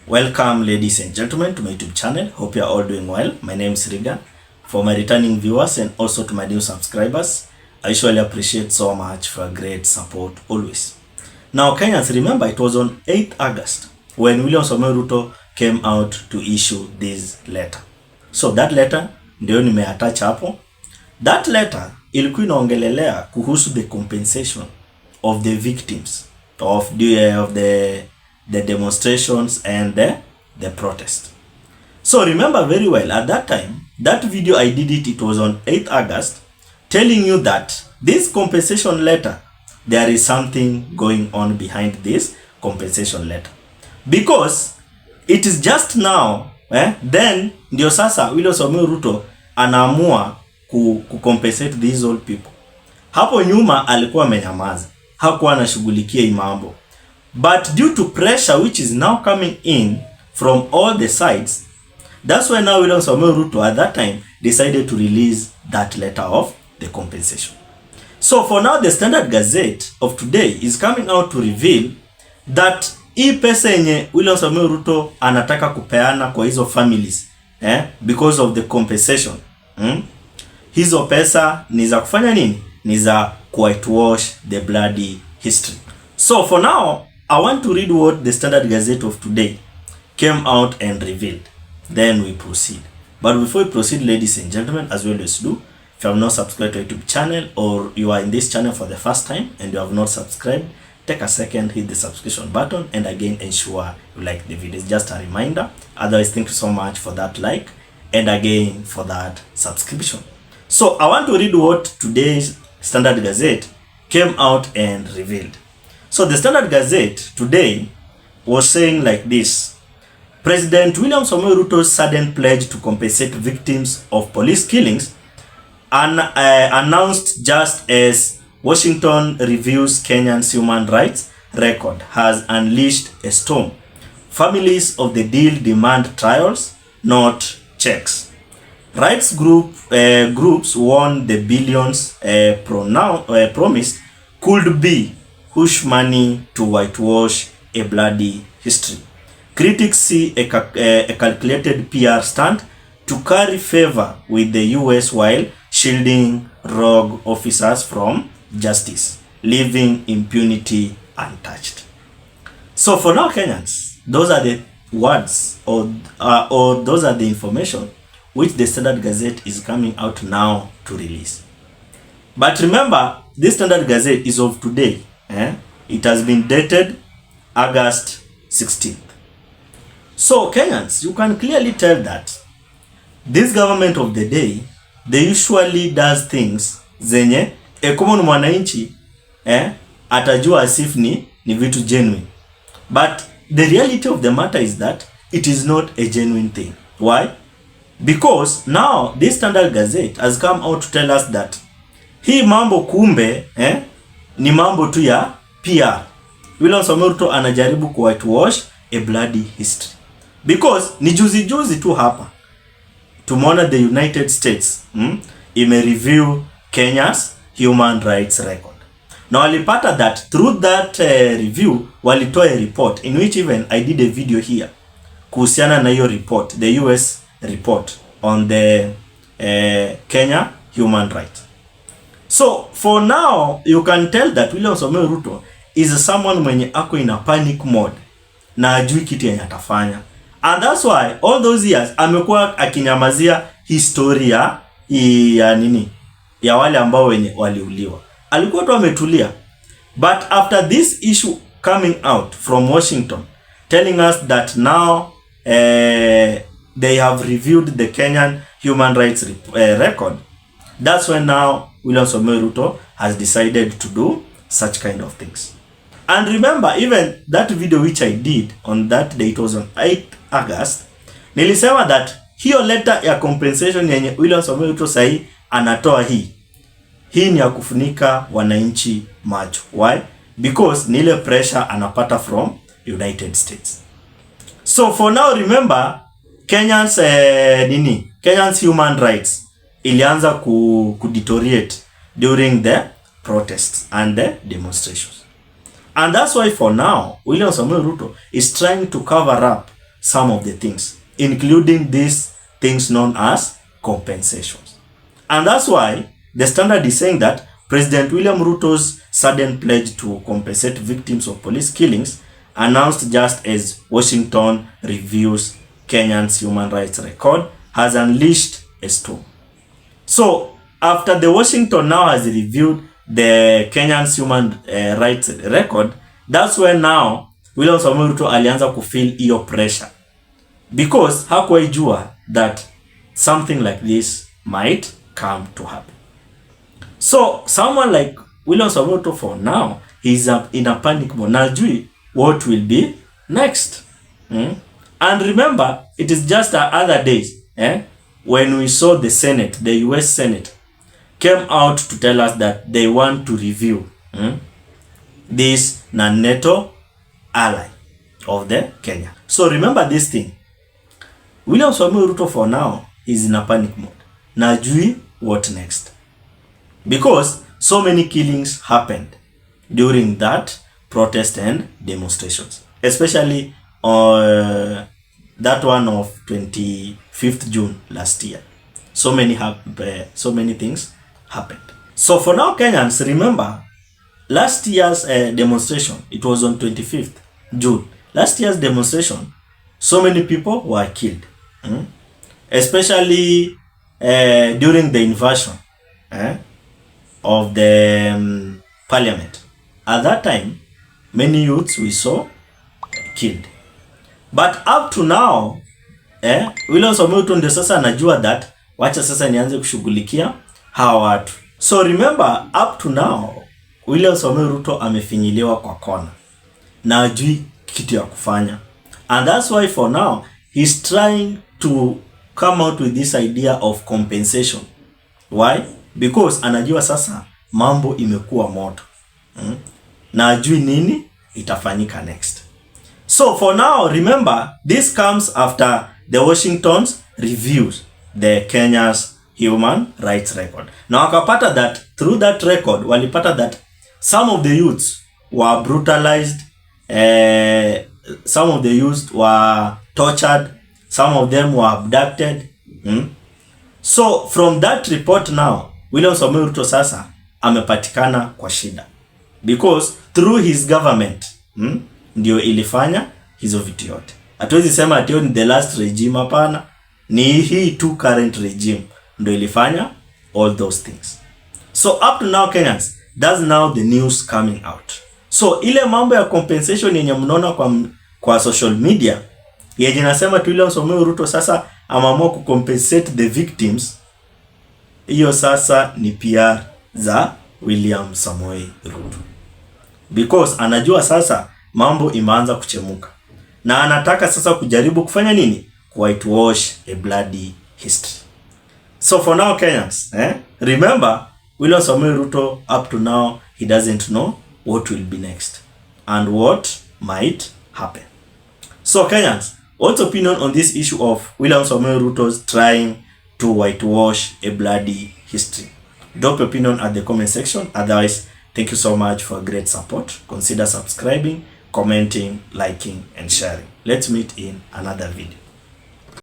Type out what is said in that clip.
Welcome ladies and gentlemen to my YouTube channel. Hope you are all doing well. My name is Riga. For my returning viewers and also to my new subscribers, I usually appreciate so much for great support always. Now Kenyans, remember it was on 8th August when William Samoei Ruto came out to issue this letter. So that letter ndio nimeattach hapo. That letter ilikuwa inaongelelea kuhusu the compensation of the victims of the demonstrations and the protest. So remember very well, at that time, that video I did it was on 8th August, telling you that this compensation letter, there is something going on behind this compensation letter. Because it is just now, then ndio sasa William Samoei Ruto anaamua compensate these old people. Hapo nyuma alikuwa amenyamaza, hakuwa anashughulikia hii mambo. But due to pressure which is now coming in from all the sides, that's why now William Samoei Ruto at that time decided to release that letter of the compensation. So for now, the Standard Gazette of today is coming out to reveal that hii pesa yenye William Samoei Ruto anataka kupeana kwa hizo families because of the compensation, hizo pesa ni za kufanya nini? Ni za whitewash the bloody history. So for now, I want to read what the Standard Gazette of today came out and revealed. Then we proceed. But before we proceed, ladies and gentlemen, as we always do, if you have not subscribed to our YouTube channel or you are in this channel for the first time and you have not subscribed, take a second, hit the subscription button, and again ensure you like the video. It's just a reminder. Otherwise, thank you so much for that like and again for that subscription. So I want to read what today's Standard Gazette came out and revealed. So the Standard Gazette today was saying like this: President William Samoei Ruto's sudden pledge to compensate victims of police killings announced just as Washington reviews Kenya's human rights record has unleashed a storm. Families of the deal demand trials, not checks. Rights groups warn the billions promised could be hush money to whitewash a bloody history. Critics see a calculated PR stunt to curry favor with the US while shielding rogue officers from justice, leaving impunity untouched. So for now, Kenyans, those are the words or those are the information which the Standard Gazette is coming out now to release. But remember, this Standard Gazette is of today. It has been dated August 16th. So Kenyans, you can clearly tell that this government of the day, they usually does things zenye common mwananchi atajua as if ni vitu genuine. But the reality of the matter is that it is not a genuine thing. Why? Because now this Standard Gazette has come out to tell us that hii mambo kumbe ni mambo tu ya PR. William Samoei Ruto anajaribu ku whitewash a bloody history. Because ni juzi tu hapa tumeona the United States ime review Kenya's human rights record. Na walipata that through that review walitoa a report in which even I did a video here kuhusiana na hiyo report, the US report on the Kenya human rights. So for now you can tell that William Samoei Ruto is someone mwenye ako in a panic mode na ajui kitu yenye atafanya. And that's why all those years amekuwa akinyamazia historia ya wale ambao wenye waliuliwa. Alikuwa tu ametulia. But after this issue coming out from Washington telling us that now they have reviewed the Kenyan human rights record, that's when now William Samoei Ruto has decided to do such kind of things. And remember, even that video which I did on that day, it was on 8th August, nilisema that hiyo letter ya compensation yenye William Samoei Ruto sahi anatoa hii ni ya kufunika wananchi macho. Why? Because ni ile pressure anapata from United States. So for now, remember, Kenyans human rights ilianza ku deteriorate during the protests and the demonstrations. And that's why for now, William Samoei Ruto is trying to cover up some of the things, including these things known as compensations. And that's why the Standard is saying that President William Ruto's sudden pledge to compensate victims of police killings, announced just as Washington reviews Kenya's human rights record, has unleashed a storm. So, after the Washington now has reviewed the Kenyan's human rights record, that's when now William Samoei Ruto alianza kufeel hiyo pressure, because hakuwahi jua that something like this might come to happen. So someone like William Samoei Ruto, for now, he's in a panic mode. Najui what will be next. And remember, it is just the other days when we saw the Senate, the US Senate, came out to tell us that they want to review this non-NATO ally of the Kenya. So remember this thing. William Samoei Ruto for now is in a panic mode. Najui what next. Because so many killings happened during that protest and demonstrations. Especially that one of 25th June last year. So many things happened. So for now, Kenyans, remember last year's demonstration, it was on 25th June. Last year's demonstration, so many people were killed. Especially during the invasion of the parliament. At that time, many youths we saw killed. But up to now, William Samoei Ruto ndio sasa anajua that wacha sasa nianze kushughulikia hawa watu. So remember, up to now, William Samoei Ruto amefinyiliwa kwa kona na ajui kitu ya kufanya. And that's why for now, he's trying to come out with this idea of compensation. Why? Because anajua sasa mambo imekuwa moto. Na ajui nini itafanyika next. So for now, remember, this comes after the Washington's reviews the Kenya's human rights record. Na wakapata that through that record, walipata that some of the youths were brutalized, some of the youths were tortured, some of them were abducted. So from that report now, William Samoei Ruto sasa amepatikana kwa shida. Because through his government, ndio ilifanya hizo vitu yote. Hatuwezi sema ati ni the last regime, hapana. Ni hii tu current regime ndio ilifanya all those things. So up to now, Kenyans, that's now the news coming out. So ile mambo ya compensation yenye mnaona kwa social media, yenye nasema tu William Samoei Ruto sasa amaamua kucompensate the victims, hiyo sasa ni PR za William Samoei Ruto. Because anajua sasa mambo imeanza kuchemuka. Na anataka sasa kujaribu kufanya nini? Whitewash a bloody history. So for now, Kenyans, remember, William Samoei Ruto, up to now, he doesn't know what will be next and what might happen. So Kenyans, what's your opinion on this issue of William Samoei Ruto's trying to whitewash a bloody history? Drop your opinion at the comment section. Otherwise, thank you so much for great support. Consider subscribing, commenting, liking, and sharing. Let's meet in another video.